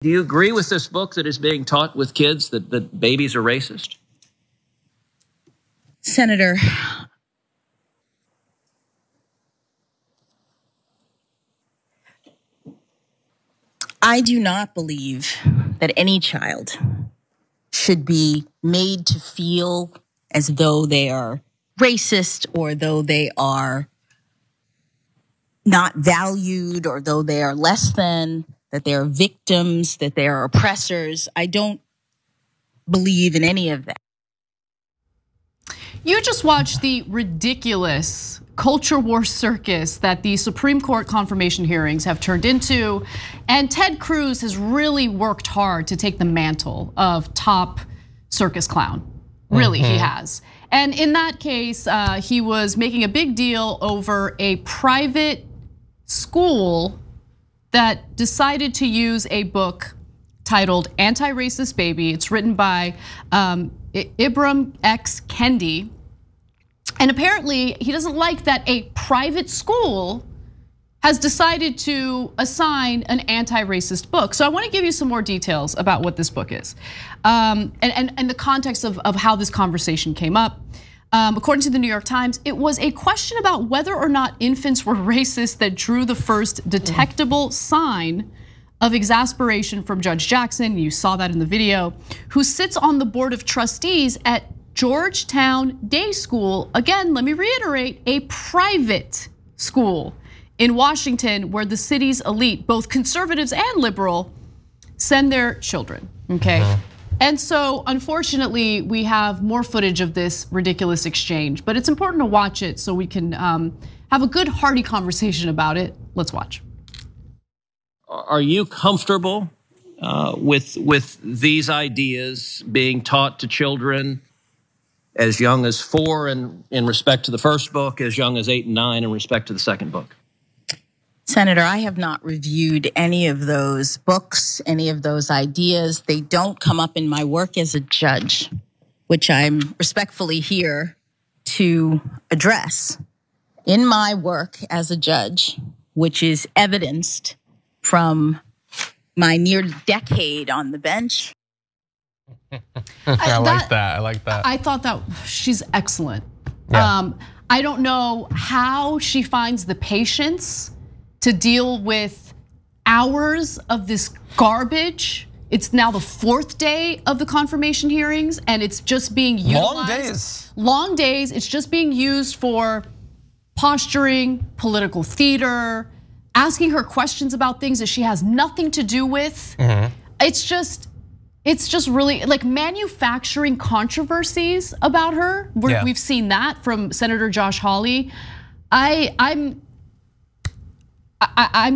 Do you agree with this book that is being taught with kids that babies are racist? Senator, I do not believe that any child should be made to feel as though they are racist or though they are not valued or though they are less than, that they are victims, that they are oppressors. I don't believe in any of that. You just watched the ridiculous culture war circus that the Supreme Court confirmation hearings have turned into. And Ted Cruz has really worked hard to take the mantle of top circus clown. Really, he has. And in that case, he was making a big deal over a private school that decided to use a book titled Anti-Racist Baby. It's written by Ibram X. Kendi. And apparently he doesn't like that a private school has decided to assign an anti-racist book. So I want to give you some more details about what this book is and the context of how this conversation came up. According to the New York Times, it was a question about whether or not infants were racist that drew the first detectable sign of exasperation from Judge Jackson. You saw that in the video, who sits on the board of trustees at Georgetown Day School. Again, let me reiterate, a private school in Washington where the city's elite, both conservatives and liberal, send their children, okay? And so, unfortunately, we have more footage of this ridiculous exchange, but it's important to watch it so we can have a good, hearty conversation about it. Let's watch. Are you comfortable with these ideas being taught to children as young as 4 in respect to the first book, as young as 8 and 9 in respect to the second book? Senator, I have not reviewed any of those books, any of those ideas. They don't come up in my work as a judge, which I'm respectfully here to address. In my work as a judge, which is evidenced from my near decade on the bench. I like that. I thought that she's excellent. Yeah. I don't know how she finds the patience to deal with hours of this garbage. It's now the 4th day of the confirmation hearings, and it's just being utilized. Long days. Long days. It's just being used for posturing, political theater, asking her questions about things that she has nothing to do with. It's just really like manufacturing controversies about her. We've seen that from Senator Josh Hawley. I'm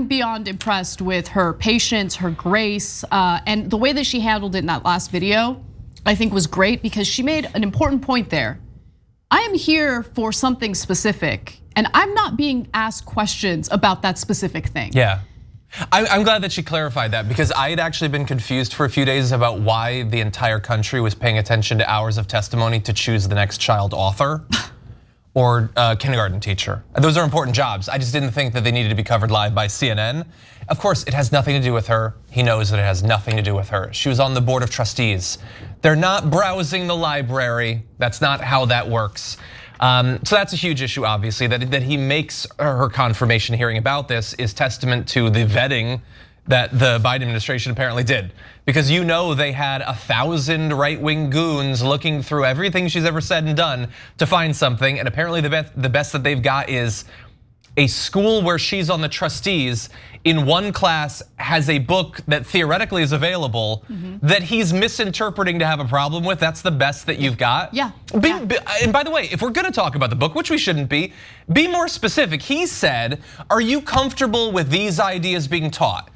beyond impressed with her patience, her grace, and the way that she handled it in that last video, I think was great because she made an important point there. I am here for something specific, and I'm not being asked questions about that specific thing. Yeah, I'm glad that she clarified that because I had actually been confused for a few days about why the entire country was paying attention to hours of testimony to choose the next child author. Or kindergarten teacher. Those are important jobs. I just didn't think that they needed to be covered live by CNN. Of course, it has nothing to do with her. He knows that it has nothing to do with her. She was on the board of trustees. They're not browsing the library. That's not how that works. So that's a huge issue, obviously, that he makes her confirmation hearing about this is testament to the vetting that the Biden administration apparently did. Because you know they had 1,000 right-wing goons looking through everything she's ever said and done to find something, and apparently the best that they've got is a school where she's on the trustees in one class has a book that theoretically is available that he's misinterpreting to have a problem with. That's the best that you've got. Yeah. And by the way, if we're gonna talk about the book, which we shouldn't be more specific. He said, are you comfortable with these ideas being taught?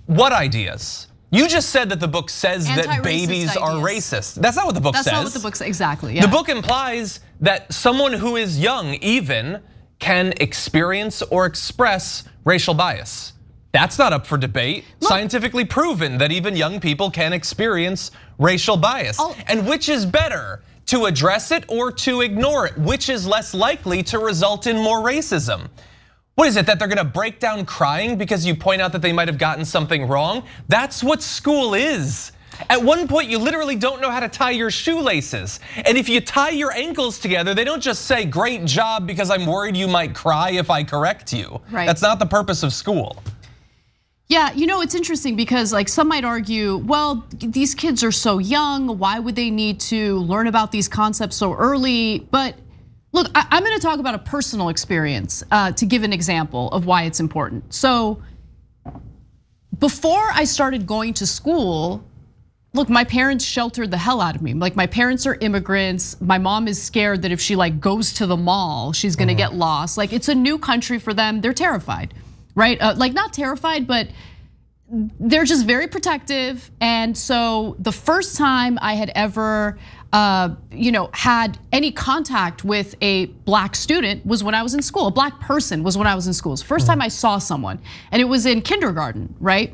What ideas? You just said that the book says that babies are racist. That's not what the book says. That's not what the book says, exactly. Yeah. The book implies that someone who is young even can experience or express racial bias. That's not up for debate. Scientifically proven that even young people can experience racial bias. And which is better, to address it or to ignore it? Which is less likely to result in more racism? What is it, that they're gonna break down crying because you point out that they might have gotten something wrong? That's what school is. At one point, you literally don't know how to tie your shoelaces. And if you tie your ankles together, they don't just say, great job, because I'm worried you might cry if I correct you. Right. That's not the purpose of school. Yeah, it's interesting because like some might argue, well, these kids are so young, why would they need to learn about these concepts so early? But look, I'm gonna talk about a personal experience to give an example of why it's important. So before I started going to school, look, my parents sheltered the hell out of me. Like my parents are immigrants. My mom is scared that if she like goes to the mall, she's gonna get lost. Like it's a new country for them, they're terrified, right? Like not terrified, but they're just very protective. And so the first time I had ever had any contact with a black student was when I was in school. A black person was when I was in school. It was the first time I saw someone, and it was in kindergarten, right?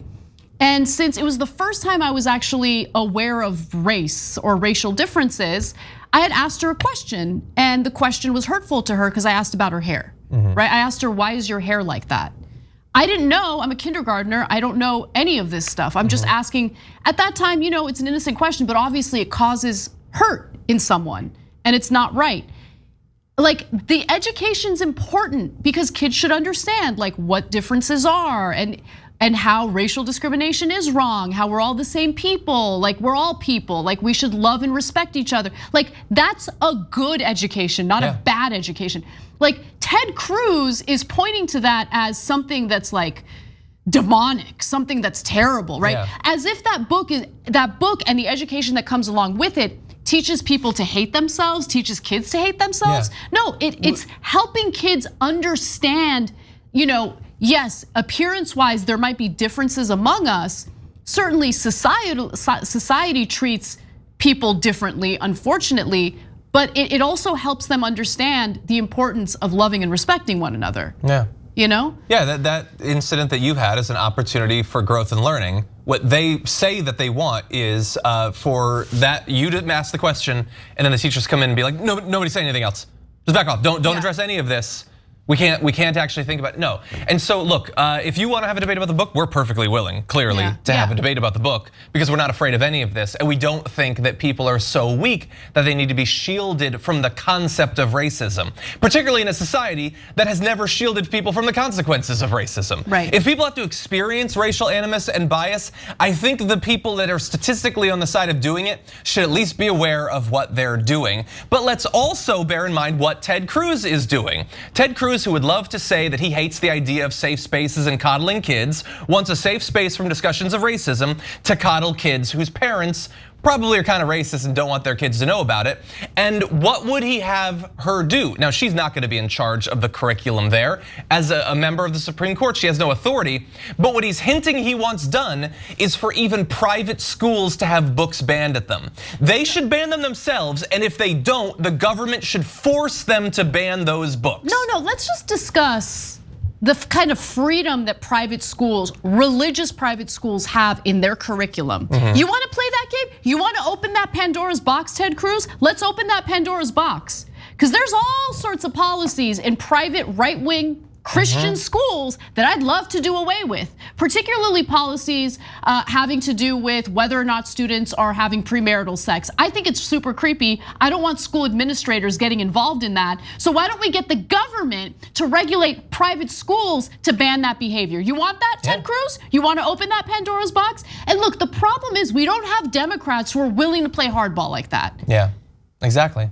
And since it was the first time I was actually aware of race or racial differences, I had asked her a question, and the question was hurtful to her because I asked about her hair, right? I asked her, why is your hair like that? I didn't know, I'm a kindergartner, I don't know any of this stuff. I'm just asking, at that time, it's an innocent question, but obviously it causes hurt in someone, and it's not right. Like the education's important because kids should understand like what differences are and how racial discrimination is wrong, how we're all the same people, like we're all people, like we should love and respect each other. Like that's a good education, not a bad education. Like Ted Cruz is pointing to that as something that's like demonic, something that's terrible, right? Yeah. As if that book and the education that comes along with it teaches people to hate themselves, teaches kids to hate themselves. Yeah. No, it's helping kids understand, yes, appearance-wise, there might be differences among us. Certainly society treats people differently, unfortunately, but it also helps them understand the importance of loving and respecting one another. Yeah. Yeah, that incident that you had is an opportunity for growth and learning. What they say that they want is for that you to ask the question, and then the teachers come in and be like, no, nobody say anything else. Just back off. Don't address any of this. We can't actually think about it. No. And so look, if you want to have a debate about the book, we're perfectly willing, clearly, to have a debate about the book because we're not afraid of any of this. And we don't think that people are so weak that they need to be shielded from the concept of racism, particularly in a society that has never shielded people from the consequences of racism. Right. If people have to experience racial animus and bias, I think the people that are statistically on the side of doing it should at least be aware of what they're doing. But let's also bear in mind what Ted Cruz is doing. Ted Cruz, who would love to say that he hates the idea of safe spaces and coddling kids, wants a safe space from discussions of racism to coddle kids whose parents probably are kind of racist and don't want their kids to know about it. And what would he have her do? Now, she's not gonna be in charge of the curriculum there. As a member of the Supreme Court, she has no authority. But what he's hinting he wants done is for even private schools to have books banned at them. They should ban them themselves, and if they don't, the government should force them to ban those books. No, let's just discuss the kind of freedom that private schools, religious private schools have in their curriculum. You wanna play that game? You wanna open that Pandora's box, Ted Cruz? Let's open that Pandora's box. Because there's all sorts of policies in private right-wing Christian schools that I'd love to do away with, particularly policies having to do with whether or not students are having premarital sex. I think it's super creepy. I don't want school administrators getting involved in that. So why don't we get the government to regulate private schools to ban that behavior? You want that, Ted Cruz? You want to open that Pandora's box? And look, the problem is we don't have Democrats who are willing to play hardball like that. Yeah, exactly.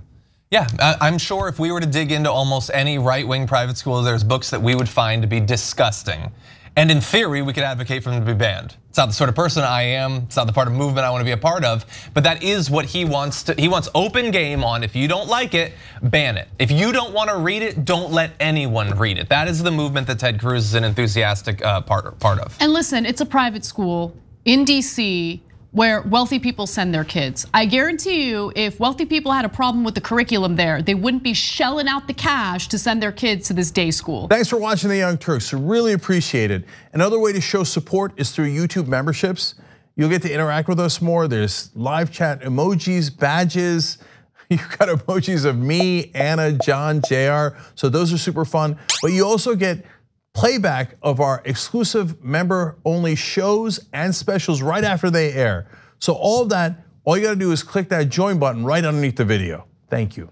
Yeah, I'm sure if we were to dig into almost any right-wing private school, there's books that we would find to be disgusting. And in theory, we could advocate for them to be banned. It's not the sort of person I am. It's not the part of movement I want to be a part of. But that is what he wants. He wants open game on. If you don't like it, ban it. If you don't want to read it, don't let anyone read it. That is the movement that Ted Cruz is an enthusiastic part of. And listen, it's a private school in DC where wealthy people send their kids. I guarantee you, if wealthy people had a problem with the curriculum there, they wouldn't be shelling out the cash to send their kids to this day school. Thanks for watching The Young Turks, really appreciate it. Another way to show support is through YouTube memberships. You'll get to interact with us more. There's live chat emojis, badges. You've got emojis of me, Anna, John, JR. So those are super fun. But you also get playback of our exclusive member-only shows and specials right after they air. So all of that, all you gotta do is click that join button right underneath the video. Thank you.